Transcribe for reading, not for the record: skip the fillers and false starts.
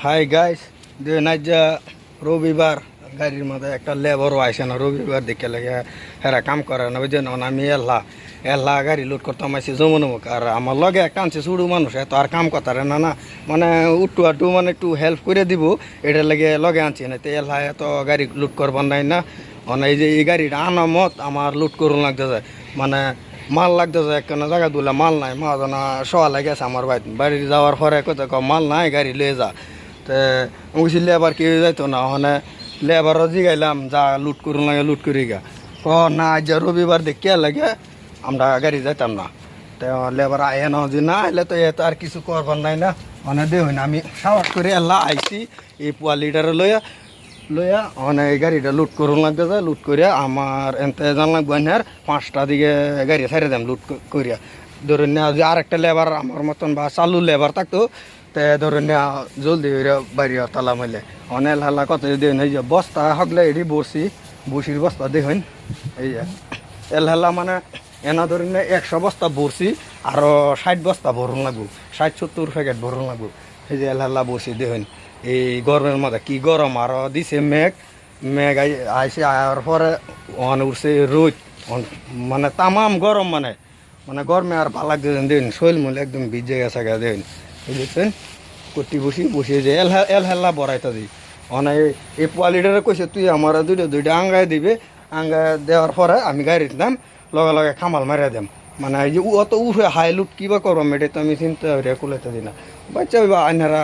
hi guys যে রবিবার গাড়ির মধ্যে একটা লেবারও আসে না রবিবার দেখে লাগে হেরা কাম করে না বুঝছেন আমি এল্লা এল্লা গাড়ি লোড করতাম আসি জমুক আর আমার লগে একটা আনছে শুরু মানুষ এত আর কাম করতারে না না মানে উট্টু আটু মানে একটু হেল্প করে দিব এটার লাগে লগে আনছি না তো এল্লা এত গাড়ি লোড করবার নাই না মানে এই যে এই গাড়িটা আনামত আমার লোড করুন লাগতে যায় মানে মাল লাগতে যায় কেন জায়গা দুলে মাল নাই মহাজনা শোয়া লাগেছে আমার বাড়ি যাওয়ার পরে কোথাও মাল নাই গাড়ি লয়ে যা তো আমি লেবার কেউ যাইতো না ওখানে লেবারও জিগাইলাম যা লুট করুন লাগে লুট করি গা না আজ রবিবার দেখে লাগে আমরা গাড়ি যাইতাম না তো লেবার আয় না যে না আইলে তো এত আর কিছু করবার নাই না মানে দেখুন আমি সাহস করে এল্লা আইসি এই পোয়ালিটারে লইয়া লইয়া মানে এই গাড়িটা লুট করুন লাগতে যায় লুট করিয়া আমার এনতে জানলাম গুয়ার 5টা দিকে গাড়ি ছাড়িয়ে দাম লুট করিয়া ধরুন না যে আর একটা লেবার আমার মতন বা চালু লেবার থাকতো তে ধরুন না জলদি বাড়ি তালা মাইলে অনেক হাল্লা কত দেখুন এই যে বস্তা হকলে এটি বসির বস্তা দেখুন এই যে এল হাল্লা মানে এনা ধরুন না 100 বস্তা বসি আরও 60 বস্তা ভরুন লাগবো 60-70 প্যাকেট ভরুন লাগবো এই যে এল হাল্লা বসি দেখুন এই গরমের মধ্যে কি গরম আরও দিছে মেঘ মেঘ আইসে আয়ার পরে অন উঠছে রোদ মানে তামাম গরম মানে মানে গরমে আর ভালো লাগছে দেখুন শৈল মূল একদম ভিজে গেছে গা দেখুন বুঝেছেন কটি বসিয়ে যে এল হেল্লা বড়াইতা দিই অনেক এই পোয়ালিটারে কইছে তুই আমার দুইটা আঙ্গায় দিবে আঙ্গায় দেওয়ার পরে আমি গাড়ি দাম লগে লগে খামাল মারিয়া দেম মানে এই যে অত উঠে হাই লুট কিবা করবাম এটা তো আমি চিন্তা করিয়া কুলাইতে দিই না বাচ্চা আইনারা